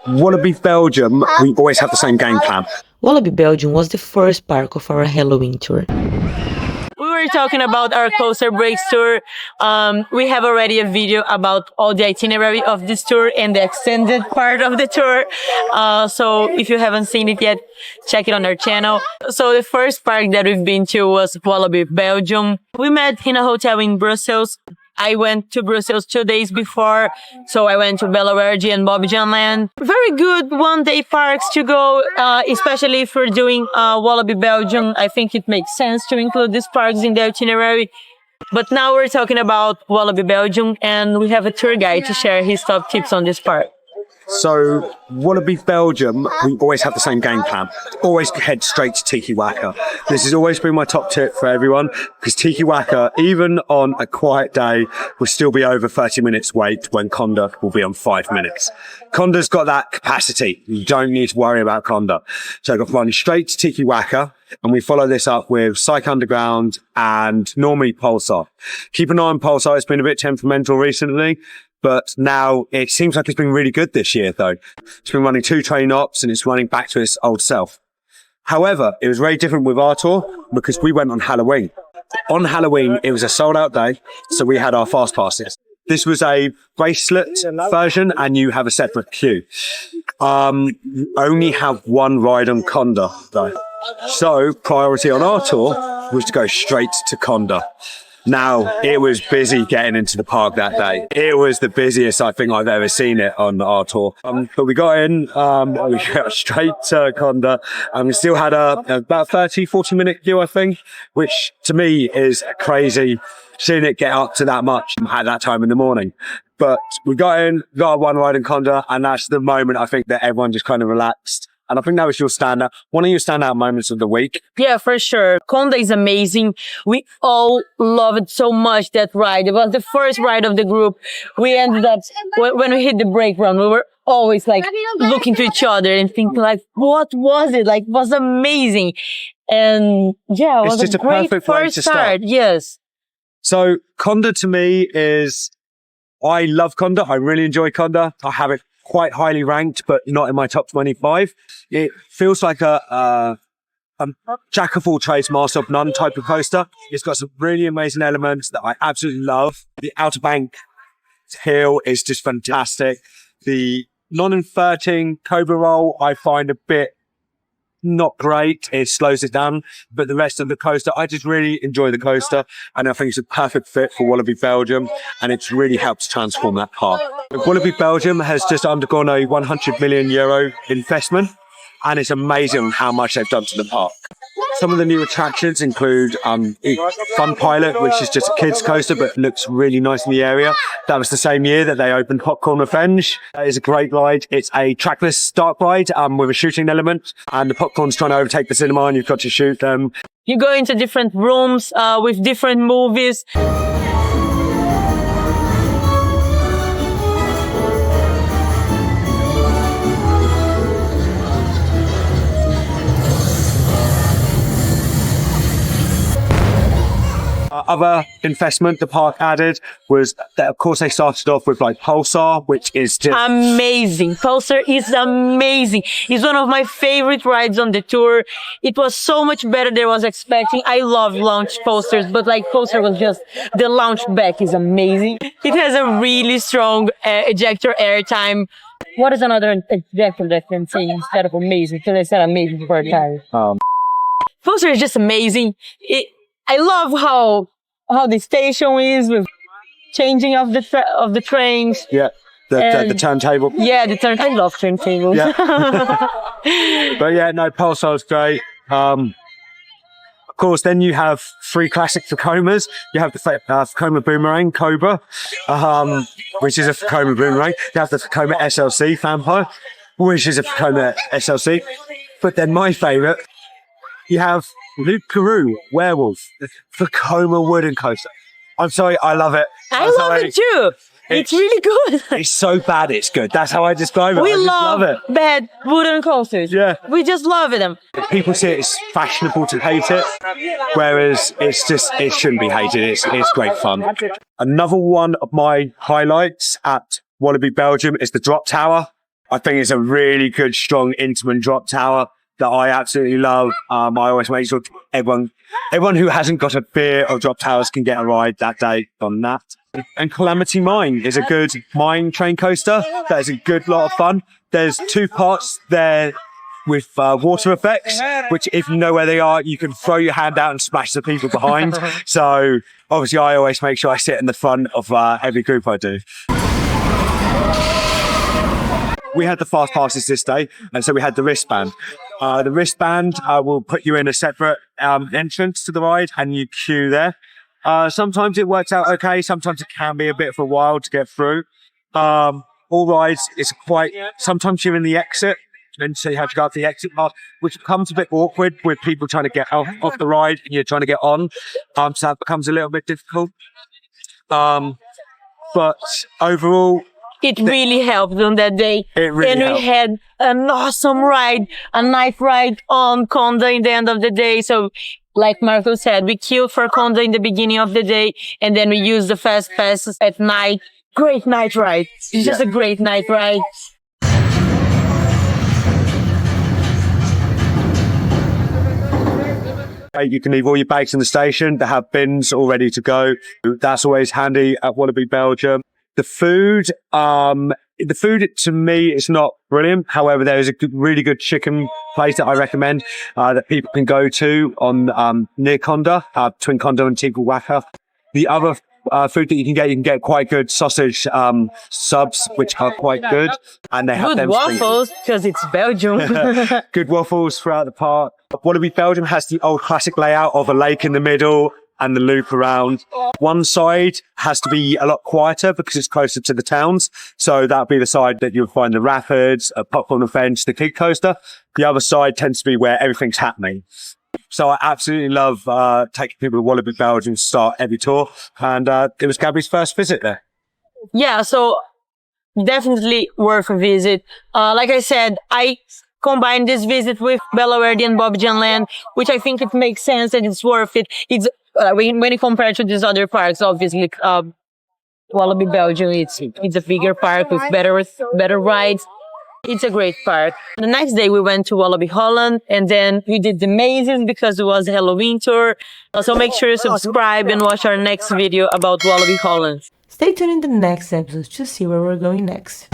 Walibi Belgium, we always have the same game plan. Walibi Belgium was the first park of our Halloween tour. We were talking about our coaster breaks tour. We have already a video about all the itinerary of this tour and the extended part of the tour. So if you haven't seen it yet, check it on our channel. So the first park that we've been to was Walibi Belgium. We met in a hotel in Brussels. I went to Brussels 2 days before, so I went to Bellewaerde and Bobbejaanland Land. Very good one-day parks to go, especially if we're doing Walibi Belgium. I think it makes sense to include these parks in the itinerary. But now we're talking about Walibi Belgium, and we have a tour guide to share his top tips on this park. So, Walibi Belgium, we always have the same game plan. Always head straight to Tiki-Waka. This has always been my top tip for everyone, because Tiki-Waka, even on a quiet day, will still be over 30 minutes wait when Kondaa will be on 5 minutes. Kondaa's got that capacity. You don't need to worry about Kondaa. So, I've run straight to Tiki-Waka, and we follow this up with Psych Underground and normally Pulsar. Keep an eye on Pulsar. It's been a bit temperamental recently. But now it seems like it's been really good this year, though. It's been running 2 train ops and it's running back to its old self. However, it was very different with our tour because we went on Halloween. On Halloween, it was a sold out day, so we had our fast passes. This was a bracelet version and you have a separate queue. You only have one ride on Kondaa, though. So priority on our tour was to go straight to Kondaa. Now, it was busy getting into the park that day. It was the busiest I think I've ever seen it on our tour. But we got in, we got straight to Kondaa, and we still had about 30-40 minute queue, I think, which to me is crazy seeing it get up to that much at that time in the morning. But we got in, got one ride in Kondaa, and that's the moment I think that everyone just kind of relaxed. And I think that was one of your standout moments of the week. Yeah, for sure. Kondaa is amazing. We all loved so much that ride. It was the first ride of the group. We ended up, when we hit the brake run, we were always like looking to each other and thinking like, what was it? Like, it was amazing. And yeah, it was just a great first start. Yes. So Kondaa to me is, I love Kondaa. I really enjoy Kondaa. I have it quite highly ranked, but not in my top 25. It feels like a jack of all trades, master of none type of coaster. It's got some really amazing elements that I absolutely love. The Outer Bank hill is just fantastic. The non-inverting Cobra roll I find a bit not great. It slows it down, but the rest of the coaster, I just really enjoy the coaster, and I think it's a perfect fit for Walibi Belgium, and it's really helped transform that park. Walibi Belgium has just undergone a €100 million investment, and it's amazing how much they've done to the park. Some of the new attractions include Fun Pilot, which is just a kids coaster but looks really nice in the area. That was the same year that they opened Popcorn Revenge. That is a great ride. It's a trackless dark ride with a shooting element, and the popcorn's trying to overtake the cinema and you've got to shoot them. You go into different rooms with different movies. Other investment the park added was that, of course, they started off with like Pulsar, which is just amazing. Pulsar is amazing. It's one of my favorite rides on the tour. It was so much better than I was expecting. I love launch posters, but like Pulsar was just, the launch back is amazing. It has a really strong ejector airtime. What is another ejector that can say instead of amazing? Because I said amazing for a time. Pulsar is just amazing. I love how the station is with changing of the trains. Yeah, the turntable. Yeah, I love turntables. Yeah. But yeah, no, Pulsar's great. Of course, then you have 3 classic Tacomas. You have the Tacoma Boomerang Cobra, which is a Tacoma Boomerang. You have the Tacoma SLC Vampire, which is a Tacoma SLC. But then my favourite, you have Luke Carew, Werewolf, the Tacoma Wooden Coaster. I'm sorry, I love it. I love it too. It's really good. It's so bad, it's good. That's how I describe it. We I just love it. Bad wooden coasters. Yeah. We just love them. People see it as fashionable to hate it, whereas it shouldn't be hated. It's great fun. Another one of my highlights at Walibi Belgium is the Drop Tower. I think it's a really good, strong, intimate drop tower that I absolutely love. I always make sure everyone who hasn't got a fear of drop towers can get a ride that day on that. And Calamity Mine is a good mine train coaster. That is a good lot of fun. There's 2 parts there with water effects, which if you know where they are, you can throw your hand out and smash the people behind. So obviously I always make sure I sit in the front of every group I do. We had the fast passes this day, and so we had the wristband. The wristband will put you in a separate entrance to the ride, and you queue there. Sometimes it works out okay. Sometimes it can be a bit of a while to get through. All rides, sometimes you're in the exit, and so you have to go up the exit path, which becomes a bit awkward with people trying to get off the ride, and you're trying to get on. So that becomes a little bit difficult. But overall, it really helped on that day. It really helped. We had an awesome ride, a night ride on Kondaa in the end of the day. So like Marco said, we queued for Kondaa in the beginning of the day, and then we used the fast passes at night. Great night ride. It's just a great night ride. You can leave all your bags in the station. They have bins all ready to go. That's always handy at Walibi Belgium. The food to me is not brilliant. However, there is a really good chicken place that I recommend that people can go to on near Kondaa, between Kondaa and Tiki-Waka. The other food that you can get quite good sausage subs, which are quite good, and they have good them waffles because it's Belgium. Good waffles throughout the park. Walibi Belgium has the old classic layout of a lake in the middle and the loop around. One side has to be a lot quieter because it's closer to the towns. So that'll be the side that you'll find the rapids, a popcorn and bench, the kid coaster. The other side tends to be where everything's happening. So I absolutely love taking people to Walibi Belgium to start every tour. And it was Gabby's first visit there. Yeah, so definitely worth a visit. Like I said, I combined this visit with Bella Verde and Bobbejaan Land, which I think it makes sense and it's worth it. It's when you compare to these other parks, obviously, Walibi Belgium, it's a bigger park with better rides. It's a great park. The next day we went to Walibi Holland, and then we did the mazes because it was a Halloween tour. So make sure you subscribe and watch our next video about Walibi Holland. Stay tuned in the next episode to see where we're going next.